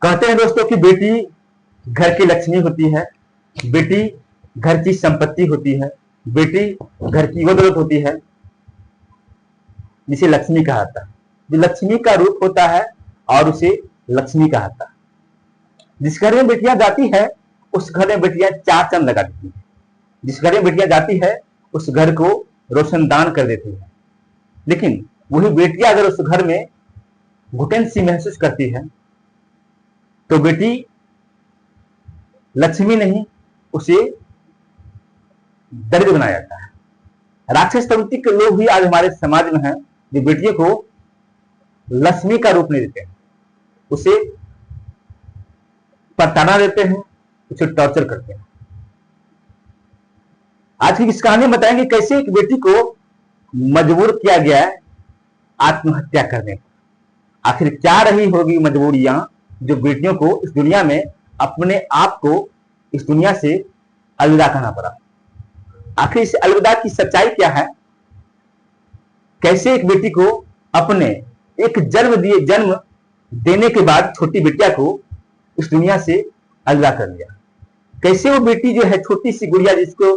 कहते हैं दोस्तों कि बेटी घर की लक्ष्मी होती है, बेटी घर की संपत्ति होती है, बेटी घर की वो दौलत होती है जिसे लक्ष्मी कहा जाता है। जो लक्ष्मी का रूप होता है और उसे लक्ष्मी कहा जाता है। जिस घर में बेटियां जाती है उस घर में बेटियां चार चांद लगा देती है। जिस घर में बेटियां जाती है उस घर को रोशनदान कर देती है। लेकिन वही बेटियां अगर उस घर में घुटन सी महसूस करती है तो बेटी लक्ष्मी नहीं, उसे दरिद्र बनाया जाता है। राक्षस प्रवृत्ति के लोग भी आज हमारे समाज में हैं जो बेटियों को लक्ष्मी का रूप नहीं देते हैं, उसे प्रताड़ना देते हैं, उसे टॉर्चर करते हैं। आज की इस कहानी में बताएंगे कैसे एक बेटी को मजबूर किया गया है आत्महत्या करने पर। आखिर क्या रही होगी मजबूरियां जो बेटियों को इस दुनिया में अपने आप को इस दुनिया से अलविदा कहना पड़ा। आखिर इस अलविदा की सच्चाई क्या है? कैसे एक बेटी को अपने एक जन्म देने के बाद छोटी बेटिया को इस दुनिया से अलविदा कर दिया। कैसे वो बेटी जो है छोटी सी गुड़िया जिसको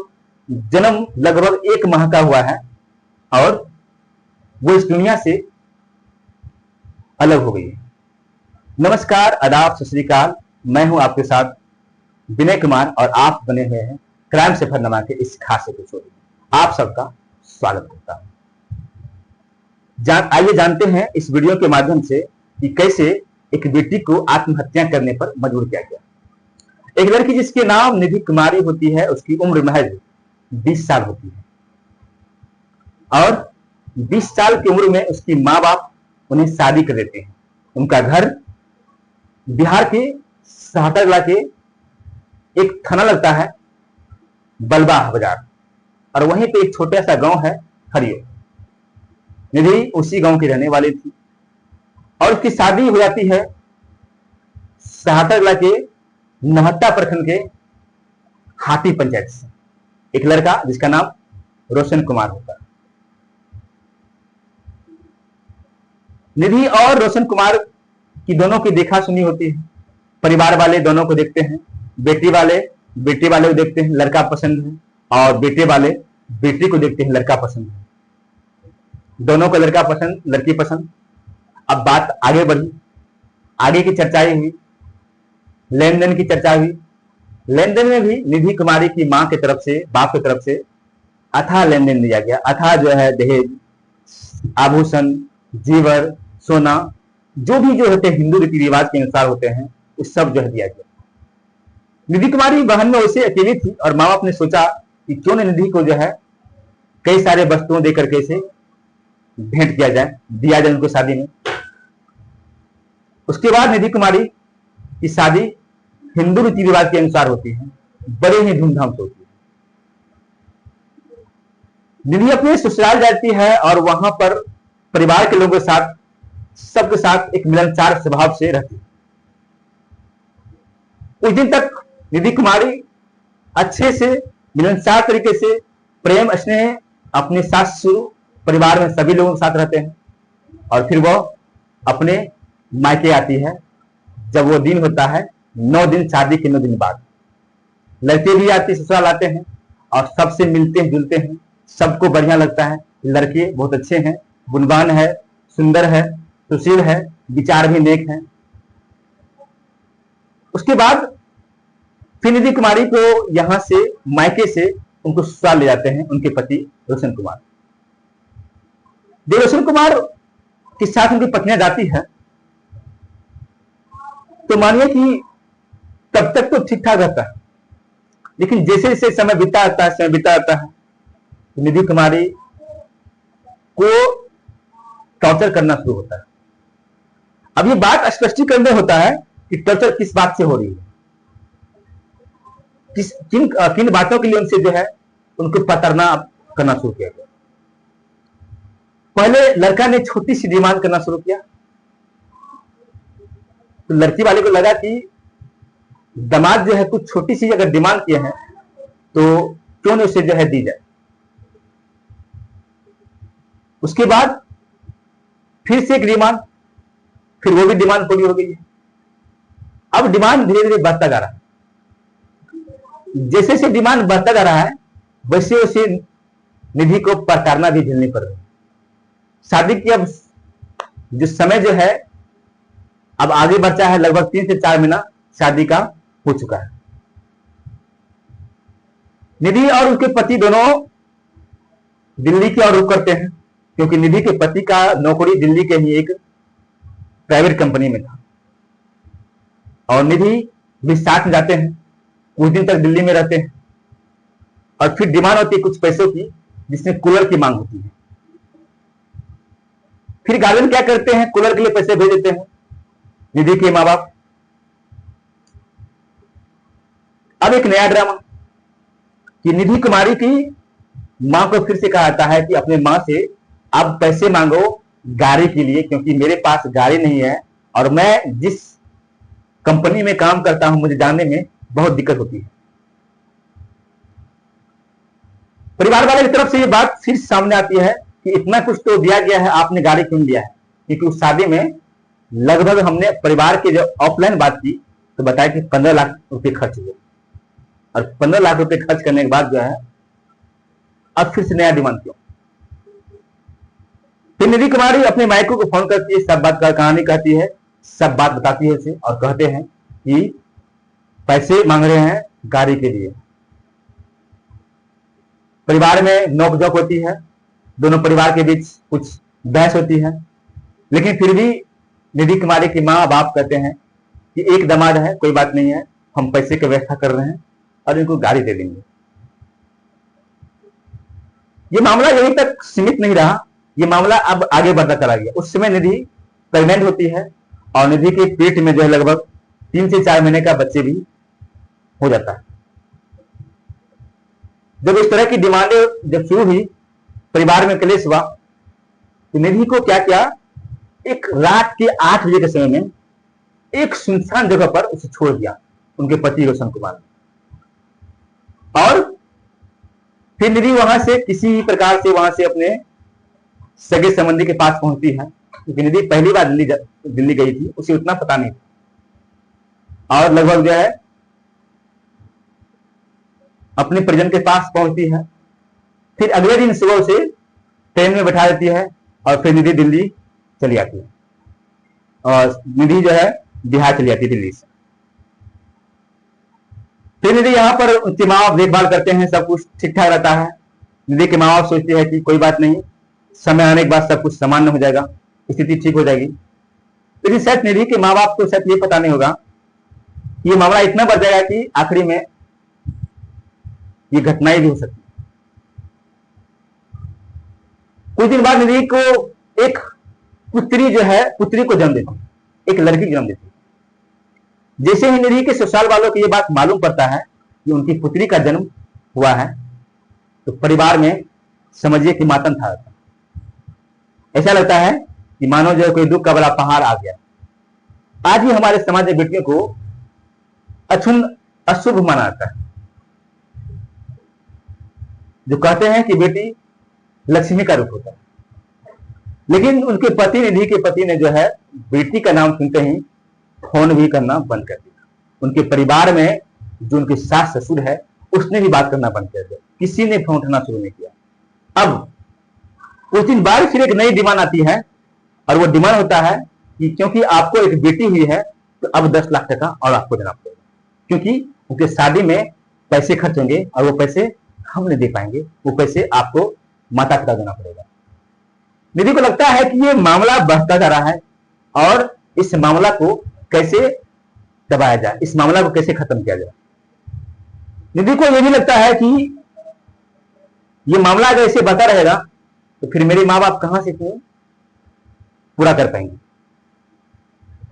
जन्म लगभग 1 माह का हुआ है और वो इस दुनिया से अलग हो गई है। नमस्कार, आदाब, सत श्री अकाल। मैं हूं आपके साथ विनय कुमार और आप बने हुए हैं क्राइम सफरनामा के इस खास एपिसोड में। आप सबका स्वागत करता हूं। आइए जानते हैं इस वीडियो के माध्यम से कि कैसे एक बेटी को आत्महत्या करने पर मजबूर किया गया। एक लड़की जिसके नाम निधि कुमारी होती है, उसकी उम्र महज 20 साल होती है और 20 साल की उम्र में उसकी माँ बाप उन्हें शादी कर देते हैं। उनका घर बिहार के सहरसा के एक थाना लगता है बलबा बाजार और वहीं पे एक छोटा सा गांव है हरियो। निधि उसी गांव की रहने वाली थी और उसकी शादी हो जाती है सहरसा के नहत्ता प्रखंड के हाथी पंचायत से एक लड़का जिसका नाम रोशन कुमार होता है। निधि और रोशन कुमार की दोनों की देखा सुनी होती है। परिवार वाले दोनों को देखते हैं, बेटी वाले को देखते हैं, लड़का पसंद है, और बेटे वाले बेटी को देखते हैं, लड़का पसंद है। दोनों को लड़का पसंद, लड़की पसंद। अब बात आगे बढ़ी, आगे की चर्चाएं हुई, लेन देन की चर्चा हुई। लेन देन में भी निधि कुमारी की मां की तरफ से, बाप की तरफ से अथाह लेन देन दिया गया। अथाह जो है दहेज, आभूषण, जीवर, सोना, जो भी जो होते हैं हिंदू रीति रिवाज के अनुसार होते हैं, उस सब जो है दिया गया। निधि कुमारी बहन में वैसे अकेली थी और माँ बाप ने सोचा कि क्यों न निधि को जो है कई सारे वस्तुओं देकर के इसे भेंट किया जाए, दिया जाए उनको शादी में। उसके बाद निधि कुमारी की शादी हिंदू रीति रिवाज के अनुसार होती है, बड़े ही धूमधाम से होती है। निधि अपने ससुराल जाती है और वहां पर परिवार के लोगों के साथ, सबके साथ एक मिलनसार स्वभाव से रहती है। उस दिन तक निधि कुमारी अच्छे से मिलनसार तरीके से प्रेम स्नेह अपने सास परिवार में सभी लोगों के साथ रहते हैं और फिर वह अपने मायके आती है। जब वो दिन होता है 9 दिन, शादी के 9 दिन बाद लड़के भी आते ससुराल आते हैं और सबसे मिलते हैं जुलते हैं। सबको बढ़िया लगता है, लड़के बहुत अच्छे हैं, गुणवान है, सुंदर है, सुशील है, विचार भी नेक है। उसके बाद फिर निधि कुमारी को यहां से मायके से उनको ससुराल ले जाते हैं उनके पति रोशन कुमार। जब रोशन कुमार के साथ उनकी पत्नियां जाती है तो मानिए कि तब तक तो ठीक ठाक रहता है, लेकिन जैसे जैसे समय बीता जाता है तो निधि कुमारी को टॉर्चर करना शुरू होता है। अब ये बात स्पष्टीकरण में होता है कि टॉर्चर किस बात से हो रही है, किन बातों के लिए उनसे जो है उनको प्रताड़ना करना शुरू किया गया। पहले लड़का ने छोटी सी डिमांड करना शुरू किया तो लड़की वाले को लगा कि दामाद जो है कुछ छोटी सी अगर डिमांड किए हैं तो क्यों नहीं उसे जो है दी जाए। उसके बाद फिर से एक डिमांड, फिर वो भी डिमांड पूरी हो गई है। अब डिमांड धीरे धीरे बढ़ता जा रहा है। जैसे जैसे डिमांड बढ़ता जा रहा है वैसे वैसे निधि को प्रताड़ना भी झेलनी पड़ रही है। शादी की अब जो समय जो है अब आगे बढ़ता है, लगभग 3 से 4 महीना शादी का हो चुका है। निधि और उसके पति दोनों दिल्ली की ओर रुख करते हैं, क्योंकि निधि के पति का नौकरी दिल्ली के ही एक प्राइवेट कंपनी में था और निधि भी साथ में जाते हैं, कुछ दिन तक दिल्ली में रहते हैं और फिर डिमांड होती है कुछ पैसों की, जिसमें कूलर की मांग होती है। फिर गार्जियन क्या करते हैं, कूलर के लिए पैसे भेज देते हैं निधि के माँ बाप। अब एक नया ड्रामा कि निधि कुमारी की मां को फिर से कहा जाता है कि अपने मां से अब पैसे मांगो गाड़ी के लिए, क्योंकि मेरे पास गाड़ी नहीं है और मैं जिस कंपनी में काम करता हूं मुझे जाने में बहुत दिक्कत होती है। परिवार वाले की तरफ से ये बात फिर सामने आती है कि इतना कुछ तो दिया गया है, आपने गाड़ी क्यों लिया है? क्योंकि उस शादी में लगभग हमने परिवार के जो ऑफलाइन बात की तो बताया कि 15 लाख रुपए खर्च हुए और 15 लाख रुपए खर्च करने के बाद जो है अब फिर से नया डिमांड क्यों? फिर निधि कुमारी अपने मायकों को फोन करती है, सब बात का कहानी कहती है, सब बात बताती है उसे और कहते हैं कि पैसे मांग रहे हैं गाड़ी के लिए। परिवार में नोकझोंक होती है, दोनों परिवार के बीच कुछ बहस होती है, लेकिन फिर भी निधि कुमारी की माँ बाप कहते हैं कि एक दामाद है, कोई बात नहीं है, हम पैसे की व्यवस्था कर रहे हैं और इनको गाड़ी दे देंगे। ये मामला यहीं तक सीमित नहीं रहा, ये मामला अब आगे बढ़ता चला गया। उस समय निधि प्रेग्नेंट होती है और निधि के पेट में जो है लगभग 3 से 4 महीने का बच्चे भी हो जाता है। जब इस तरह की डिमांडें जब शुरू हुई, परिवार में क्लेश हुआ, तो निधि को क्या किया, एक रात के 8 बजे के समय में एक सुनसान जगह पर उसे छोड़ दिया उनके पति रोशन कुमार ने। और फिर निधि वहां से किसी प्रकार से वहां से अपने सगे संबंधी के पास पहुंचती है, क्योंकि निधि पहली बार दिल्ली गई थी, उसे उतना पता नहीं था। और लगभग जो है अपने परिजन के पास पहुंचती है। फिर अगले दिन सुबह उसे ट्रेन में बैठा देती है और फिर निधि दिल्ली चली आती है और निधि जो है बिहार चली जाती है दिल्ली से। फिर निधि यहाँ पर उनके माँ बाप देखभाल करते हैं, सब कुछ ठीक ठाक रहता है। निधि के माँ बाप सोचते हैं कि कोई बात नहीं, समय आने के बाद सब कुछ सामान्य हो जाएगा, स्थिति ठीक हो जाएगी। लेकिन शायद निधि के माँ बाप को शायद ये पता नहीं होगा ये मामला इतना बढ़ जाएगा कि आखिरी में ये घटनाएं भी हो सकती है। कुछ दिन बाद निधि को एक पुत्री जो है, पुत्री को जन्म देती है, एक लड़की जन्म देती है। जैसे ही निधि के ससुराल वालों को ये बात मालूम पड़ता है कि उनकी पुत्री का जन्म हुआ है, तो परिवार में समझिए कि मातम था। ऐसा लगता है कि मानो जो कोई दुख का बड़ा पहाड़ आ गया। आज भी हमारे समाज में बेटियों को अशुभ माना जाता है, जो कहते हैं कि बेटी लक्ष्मी का रूप होता है। लेकिन उनके पति, निधि के पति ने जो है बेटी का नाम सुनते ही फोन भी करना बंद कर दिया। उनके परिवार में जो उनके सास ससुर है उसने भी बात करना बंद कर दिया, किसी ने फोन उठाना शुरू नहीं किया। अब कुछ दिन बाद फिर एक नई डिमांड आती है और वो डिमांड होता है कि क्योंकि आपको एक बेटी हुई है तो अब 10 लाख टका और आपको देना पड़ेगा, क्योंकि उनके शादी में पैसे खर्च होंगे और वो पैसे हम नहीं दे पाएंगे, वो पैसे आपको माता पिता देना पड़ेगा। निधि को लगता है कि ये मामला बढ़ता जा रहा है और इस मामला को कैसे दबाया जाए, इस मामला को कैसे खत्म किया जाए। निधि को यह भी लगता है कि ये मामला अगर ऐसे बढ़ता रहेगा तो फिर मेरे माँ बाप कहां से पूरा कर पाएंगे।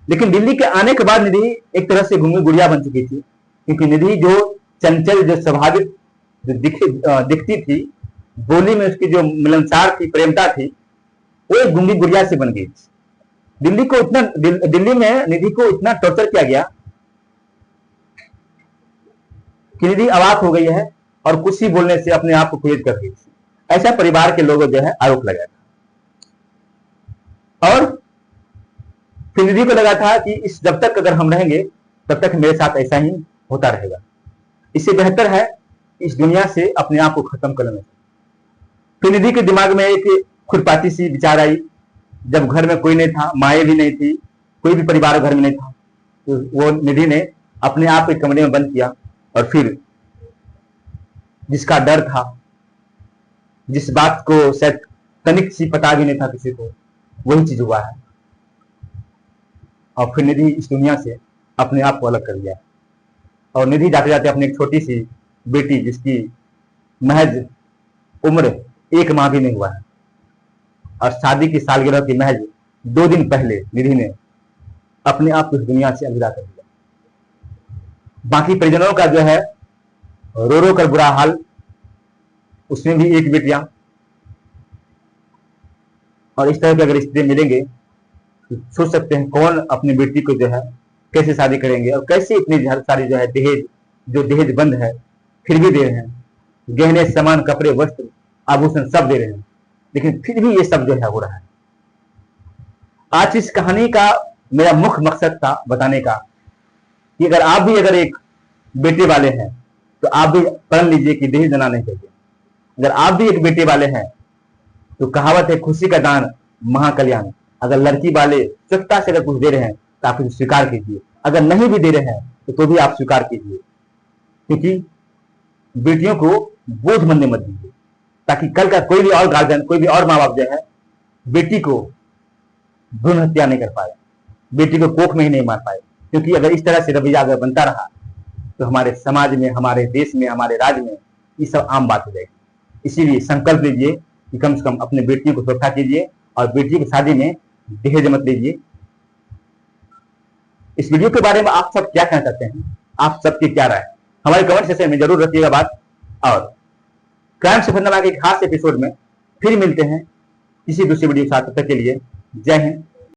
लेकिन दिल्ली के आने के बाद निधि एक तरह से घूंगी गुड़िया बन चुकी थी, क्योंकि निधि जो चंचल, जो स्वाभाविक, जो दिखती थी, बोली में उसकी जो मिलनसार थी, प्रेमता थी, वो एक गूंगी गुड़िया से बन गई। दिल्ली में निधि को इतना टॉर्चर किया गया कि निधि अवाक हो गई है और कुछ ही बोलने से अपने आप को खुद कर गई। ऐसा परिवार के लोगों जो है आरोप लगाया था और फिर निधि को लगा था कि इस जब तक अगर हम रहेंगे तब तक मेरे साथ ऐसा ही होता रहेगा। इससे बेहतर है इस दुनिया से अपने आप को खत्म कर लेना। फिर निधि के दिमाग में एक खुरपाती सी विचार आई। जब घर में कोई नहीं था, माए भी नहीं थी, कोई भी परिवार घर में नहीं था, तो वो निधि ने अपने आप एक कमरे में बंद किया और फिर जिसका डर था, जिस बात को शायद तनिक सी पता भी नहीं था किसी को, वही चीज हुआ है। और फिर निधि इस दुनिया से अपने आप को अलग कर लिया। और निधि जाते जाते अपनी एक छोटी सी बेटी, जिसकी महज उम्र 1 माह भी नहीं हुआ है, और शादी की सालगिरह की महज 2 दिन पहले निधि ने अपने आप को इस दुनिया से अलविदा कर दिया। बाकी परिजनों का जो है रो रो कर बुरा हाल, उसमें भी एक बेटियां। और इस तरह के अगर स्थिति मिलेंगे तो सोच सकते हैं कौन अपनी बेटी को जो है कैसे शादी करेंगे, और कैसे इतनी सारी जो है दहेज बंद है फिर भी दे रहे हैं। गहने, सामान, कपड़े, वस्त्र, आभूषण सब दे रहे हैं, लेकिन फिर भी ये सब जो है हो रहा है। आज इस कहानी का मेरा मुख्य मकसद था बताने का कि अगर आप भी एक बेटे वाले हैं तो आप भी पढ़ लीजिए कि दहेज देना नहीं चाहिए। अगर आप भी एक बेटे वाले हैं तो कहावत है, खुशी का दान महाकल्याण। अगर लड़की वाले स्वच्छता से अगर कुछ दे रहे हैं तो आप उसे स्वीकार कीजिए, अगर नहीं भी दे रहे हैं तो भी आप स्वीकार कीजिए, क्योंकि बेटियों को बोझ बनने मत दीजिए, ताकि कल का कोई भी और गार्जियन, कोई भी और माँ बाप जो है बेटी को भ्रूण हत्या नहीं कर पाए, बेटी को कोख में ही नहीं मार पाए। क्योंकि अगर इस तरह से रवैया अगर बनता रहा तो हमारे समाज में, हमारे देश में, हमारे राज्य में ये सब आम बात हो जाएगी। इसीलिए संकल्प लीजिए कि कम से कम अपने बेटियों को सुरक्षा कीजिए और बेटी की शादी में दहेज मत लीजिए। इस वीडियो के बारे में आप सब क्या कहना चाहते हैं? आप सबकी क्या राय? हमारे कमेंट सेक्शन में जरूर रखिएगा बात। और क्राइम सफरनामा के खास एपिसोड में फिर मिलते हैं किसी दूसरी वीडियो के साथ। तब तक के लिए जय हिंद,